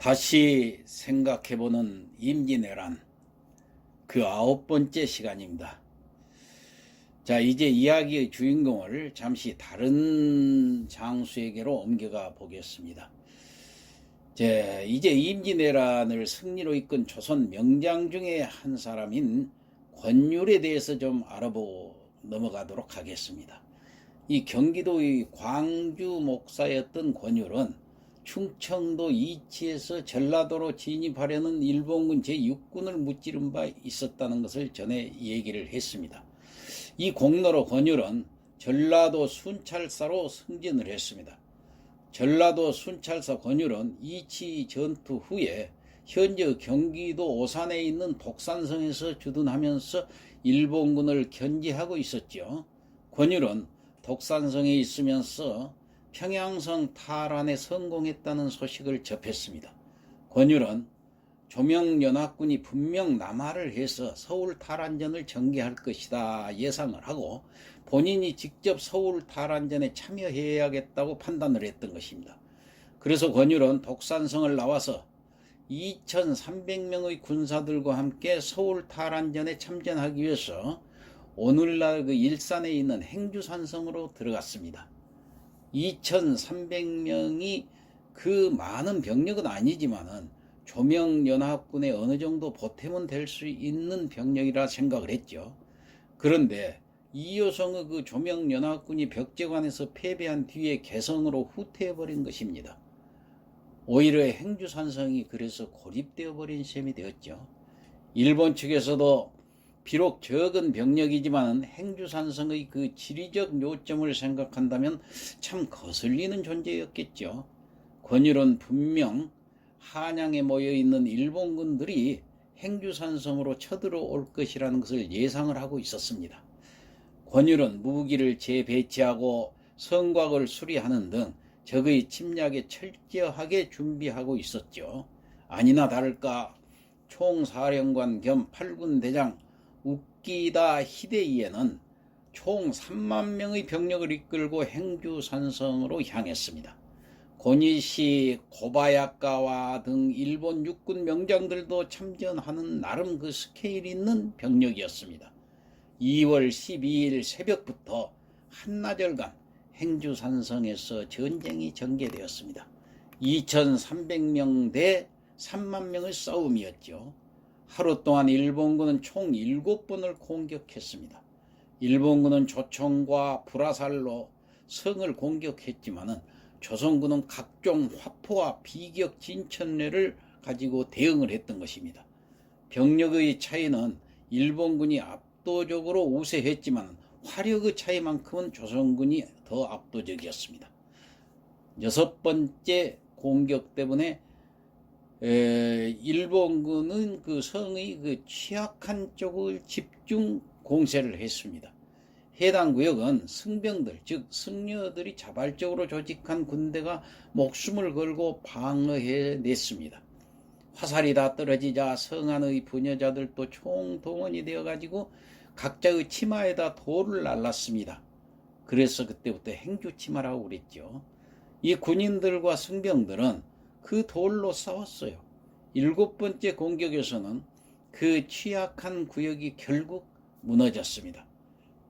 다시 생각해보는 임진왜란 그 9번째 시간입니다. 자, 이제 이야기의 주인공을 잠시 다른 장수에게로 옮겨가 보겠습니다. 이제 임진왜란을 승리로 이끈 조선 명장 중에 한 사람인 권율에 대해서 좀 알아보고 넘어가도록 하겠습니다. 이 경기도의 광주 목사였던 권율은 충청도 이치에서 전라도로 진입하려는 일본군 제6군을 무찌른 바 있었다는 것을 전에 얘기를 했습니다. 이 공로로 권율은 전라도 순찰사로 승진을 했습니다. 전라도 순찰사 권율은 이치 전투 후에 현재 경기도 오산에 있는 독산성에서 주둔하면서 일본군을 견제하고 있었죠. 권율은 독산성에 있으면서 평양성 탈환에 성공했다는 소식을 접했습니다. 권율은 조명연합군이 분명 남하를 해서 서울 탈환전을 전개할 것이다 예상을 하고 본인이 직접 서울 탈환전에 참여해야겠다고 판단을 했던 것입니다. 그래서 권율은 독산성을 나와서 2300명의 군사들과 함께 서울 탈환전에 참전하기 위해서 오늘날 그 일산에 있는 행주산성으로 들어갔습니다. 2300명이 그 많은 병력은 아니지만은 조명연합군에 어느 정도 보탬은 될 수 있는 병력이라 생각을 했죠. 그런데 이효성의 그 조명연합군이 벽제관에서 패배한 뒤에 개성으로 후퇴해버린 것입니다. 오히려 행주산성이 그래서 고립되어 버린 셈이 되었죠. 일본 측에서도 비록 적은 병력이지만 행주산성의 그 지리적 요점을 생각한다면 참 거슬리는 존재였겠죠. 권율은 분명 한양에 모여있는 일본군들이 행주산성으로 쳐들어올 것이라는 것을 예상을 하고 있었습니다. 권율은 무기를 재배치하고 성곽을 수리하는 등 적의 침략에 철저하게 준비하고 있었죠. 아니나 다를까 총사령관 겸 8군 대장 우키다 히데이에는 총 3만 명의 병력을 이끌고 행주산성으로 향했습니다. 고니시, 고바야카와 등 일본 육군 명장들도 참전하는 나름 그 스케일 있는 병력이었습니다. 2월 12일 새벽부터 한나절간 행주산성에서 전쟁이 전개되었습니다. 2300명 대 3만 명의 싸움이었죠. 하루 동안 일본군은 총 7번을 공격했습니다. 일본군은 조총과 불화살로 성을 공격했지만은 조선군은 각종 화포와 비격 진천례를 가지고 대응을 했던 것입니다. 병력의 차이는 일본군이 압도적으로 우세했지만 화력의 차이만큼은 조선군이 더 압도적이었습니다. 6번째 공격 때문에 일본군은 그 성의 그 취약한 쪽을 집중 공세를 했습니다. 해당 구역은 승병들, 즉 승려들이 자발적으로 조직한 군대가 목숨을 걸고 방어해냈습니다. 화살이 다 떨어지자 성 안의 부녀자들도 총동원이 되어가지고 각자의 치마에다 돌을 날랐습니다. 그래서 그때부터 행주치마라고 그랬죠. 이 군인들과 승병들은 그 돌로 싸웠어요. 7번째 공격에서는 그 취약한 구역이 결국 무너졌습니다.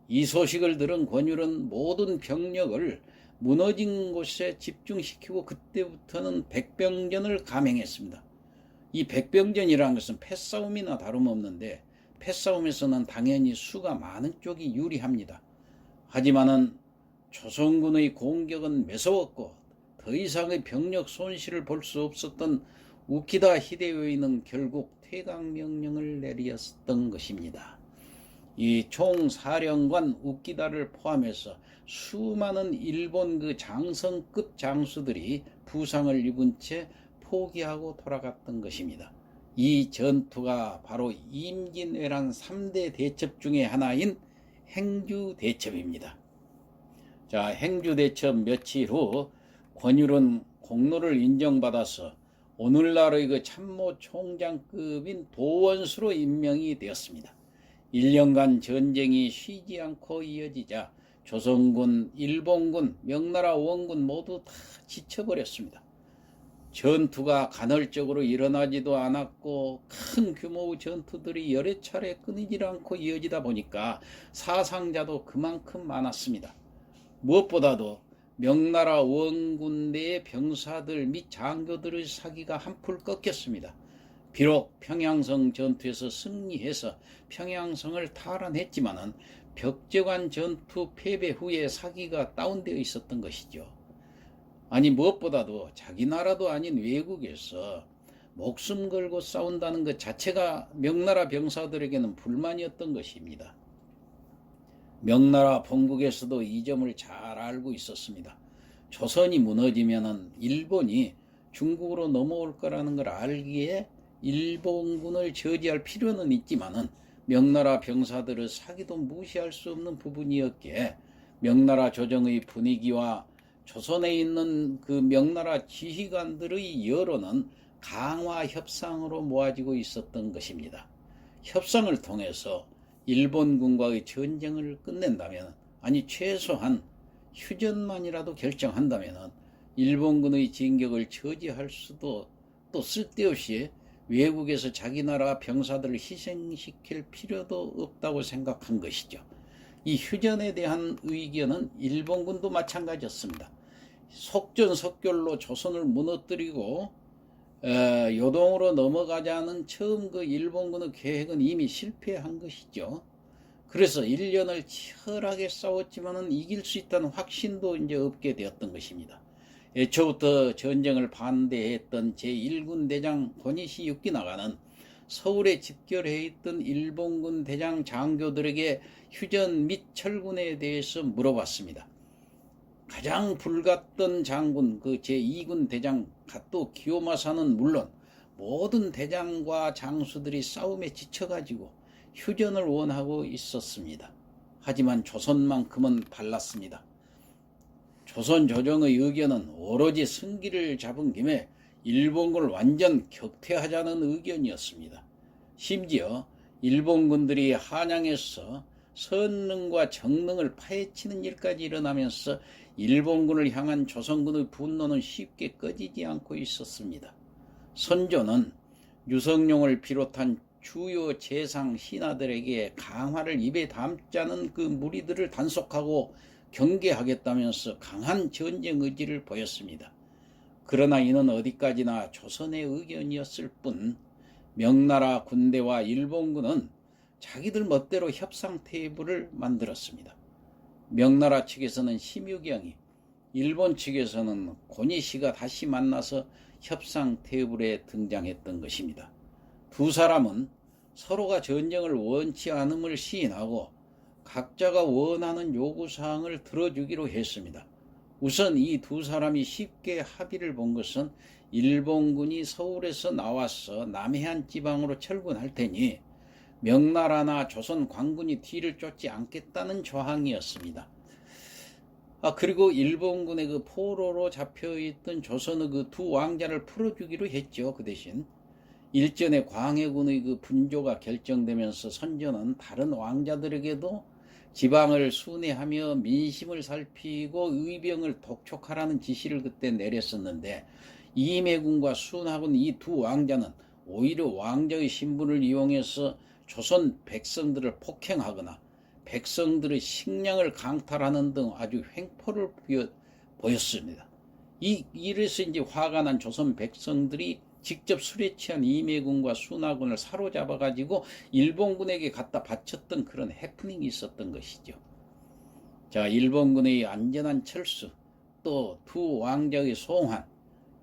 이 소식을 들은 권율은 모든 병력을 무너진 곳에 집중시키고 그때부터는 백병전을 감행했습니다. 이 백병전이라는 것은 패싸움이나 다름없는데 패싸움에서는 당연히 수가 많은 쪽이 유리합니다. 하지만은 조선군의 공격은 매서웠고 더 이상의 병력 손실을 볼 수 없었던 우키다 히데요이는 결국 퇴각명령을 내렸던 것입니다. 이 총사령관 우키다를 포함해서 수많은 일본 그 장성급 장수들이 부상을 입은 채 포기하고 돌아갔던 것입니다. 이 전투가 바로 임진왜란 3대 대첩 중에 하나인 행주대첩입니다. 자, 행주대첩 며칠 후 권율은 공로를 인정받아서 오늘날의 그 참모총장급인 도원수로 임명이 되었습니다. 1년간 전쟁이 쉬지 않고 이어지자 조선군, 일본군, 명나라 원군 모두 다 지쳐버렸습니다. 전투가 간헐적으로 일어나지도 않았고 큰 규모의 전투들이 여러 차례 끊이질 않고 이어지다 보니까 사상자도 그만큼 많았습니다. 무엇보다도 명나라 원군대의 병사들 및 장교들의 사기가 한풀 꺾였습니다. 비록 평양성 전투에서 승리해서 평양성을 탈환했지만은 벽제관 전투 패배 후에 사기가 다운되어 있었던 것이죠. 아니 무엇보다도 자기 나라도 아닌 외국에서 목숨 걸고 싸운다는 것 자체가 명나라 병사들에게는 불만이었던 것입니다. 명나라 본국에서도 이 점을 잘 알고 있었습니다. 조선이 무너지면은 일본이 중국으로 넘어올 거라는 걸 알기에 일본군을 저지할 필요는 있지만은 명나라 병사들의 사기도 무시할 수 없는 부분이었기에 명나라 조정의 분위기와 조선에 있는 그 명나라 지휘관들의 여론은 강화 협상으로 모아지고 있었던 것입니다. 협상을 통해서 일본군과의 전쟁을 끝낸다면, 아니 최소한 휴전만이라도 결정한다면 일본군의 진격을 저지할 수도, 또 쓸데없이 외국에서 자기 나라 병사들을 희생시킬 필요도 없다고 생각한 것이죠. 이 휴전에 대한 의견은 일본군도 마찬가지였습니다. 속전속결로 조선을 무너뜨리고 요동으로 넘어가자는 처음 그 일본군의 계획은 이미 실패한 것이죠. 그래서 1년을 치열하게 싸웠지만은 이길 수 있다는 확신도 이제 없게 되었던 것입니다. 애초부터 전쟁을 반대했던 제1군 대장 고니시 유키나가는 서울에 집결해 있던 일본군 대장 장교들에게 휴전 및 철군에 대해서 물어봤습니다. 가장 불같던 장군 그 제2군 대장 가토 기요마사는 물론 모든 대장과 장수들이 싸움에 지쳐가지고 휴전을 원하고 있었습니다. 하지만 조선만큼은 달랐습니다. 조선 조정의 의견은 오로지 승기를 잡은 김에 일본군을 완전 격퇴하자는 의견이었습니다. 심지어 일본군들이 한양에서 선릉과 정릉을 파헤치는 일까지 일어나면서 일본군을 향한 조선군의 분노는 쉽게 꺼지지 않고 있었습니다. 선조는 유성룡을 비롯한 주요 재상 신하들에게 강화를 입에 담자는 그 무리들을 단속하고 경계하겠다면서 강한 전쟁 의지를 보였습니다. 그러나 이는 어디까지나 조선의 의견이었을 뿐 명나라 군대와 일본군은 자기들 멋대로 협상 테이블을 만들었습니다. 명나라 측에서는 심유경이, 일본 측에서는 고니시가 다시 만나서 협상 테이블에 등장했던 것입니다. 두 사람은 서로가 전쟁을 원치 않음을 시인하고 각자가 원하는 요구사항을 들어주기로 했습니다. 우선 이 두 사람이 쉽게 합의를 본 것은 일본군이 서울에서 나와서 남해안 지방으로 철군할 테니 명나라나 조선 관군이 뒤를 쫓지 않겠다는 조항이었습니다. 그리고 일본군의 그 포로로 잡혀있던 조선의 그 두 왕자를 풀어주기로 했죠. 그 대신 일전에 광해군의 그 분조가 결정되면서 선조는 다른 왕자들에게도 지방을 순회하며 민심을 살피고 의병을 독촉하라는 지시를 그때 내렸었는데, 이매군과 순하군 이 두 왕자는 오히려 왕자의 신분을 이용해서 조선 백성들을 폭행하거나 백성들의 식량을 강탈하는 등 아주 횡포를 보였습니다. 이래서 이제 화가 난 조선 백성들이 직접 술에 취한 이매군과 순하군을 사로잡아 가지고 일본군에게 갖다 바쳤던 그런 해프닝이 있었던 것이죠. 자, 일본군의 안전한 철수, 또 두 왕자의 송환,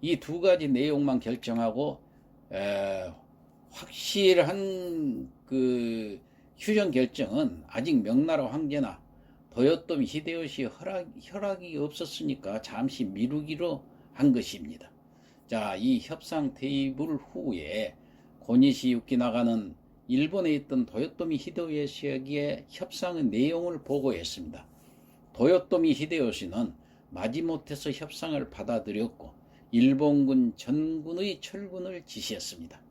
이 두 가지 내용만 결정하고 확실한 그 휴전 결정은 아직 명나라 황제나 도요토미 히데요시 허락이 없었으니까 잠시 미루기로 한 것입니다. 자, 이 협상 테이블 후에 고니시 유키나가는 일본에 있던 도요토미 히데요시에게 협상의 내용을 보고했습니다. 도요토미 히데요시는 마지못해서 협상을 받아들였고 일본군 전군의 철군을 지시했습니다.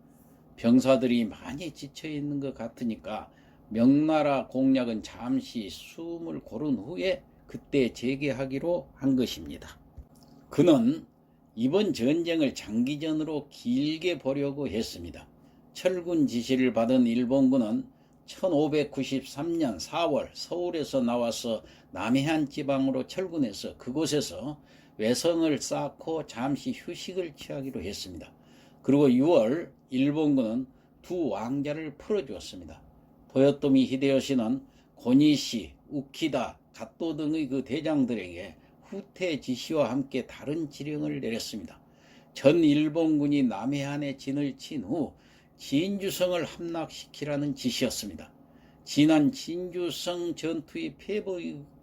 병사들이 많이 지쳐있는 것 같으니까 명나라 공략은 잠시 숨을 고른 후에 그때 재개하기로 한 것입니다. 그는 이번 전쟁을 장기전으로 길게 보려고 했습니다. 철군 지시를 받은 일본군은 1593년 4월 서울에서 나와서 남해안 지방으로 철군해서 그곳에서 외성을 쌓고 잠시 휴식을 취하기로 했습니다. 그리고 6월 일본군은 두 왕자를 풀어주었습니다. 도요토미 히데요시는 고니시, 우키다, 갓도 등의 그 대장들에게 후퇴 지시와 함께 다른 지령을 내렸습니다. 전 일본군이 남해안에 진을 친 후 진주성을 함락시키라는 지시였습니다. 지난 진주성 전투에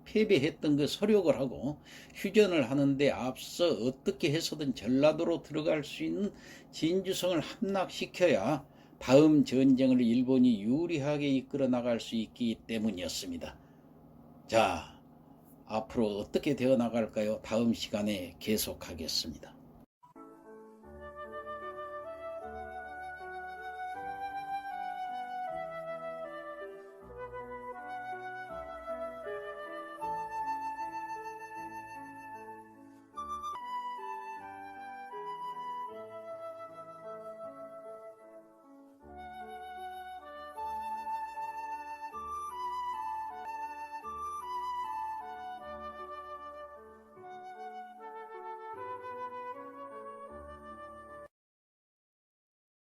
패배했던 그 서력을 하고 휴전을 하는데 앞서 어떻게 해서든 전라도로 들어갈 수 있는 진주성을 함락시켜야 다음 전쟁을 일본이 유리하게 이끌어 나갈 수 있기 때문이었습니다. 자, 앞으로 어떻게 되어 나갈까요? 다음 시간에 계속하겠습니다.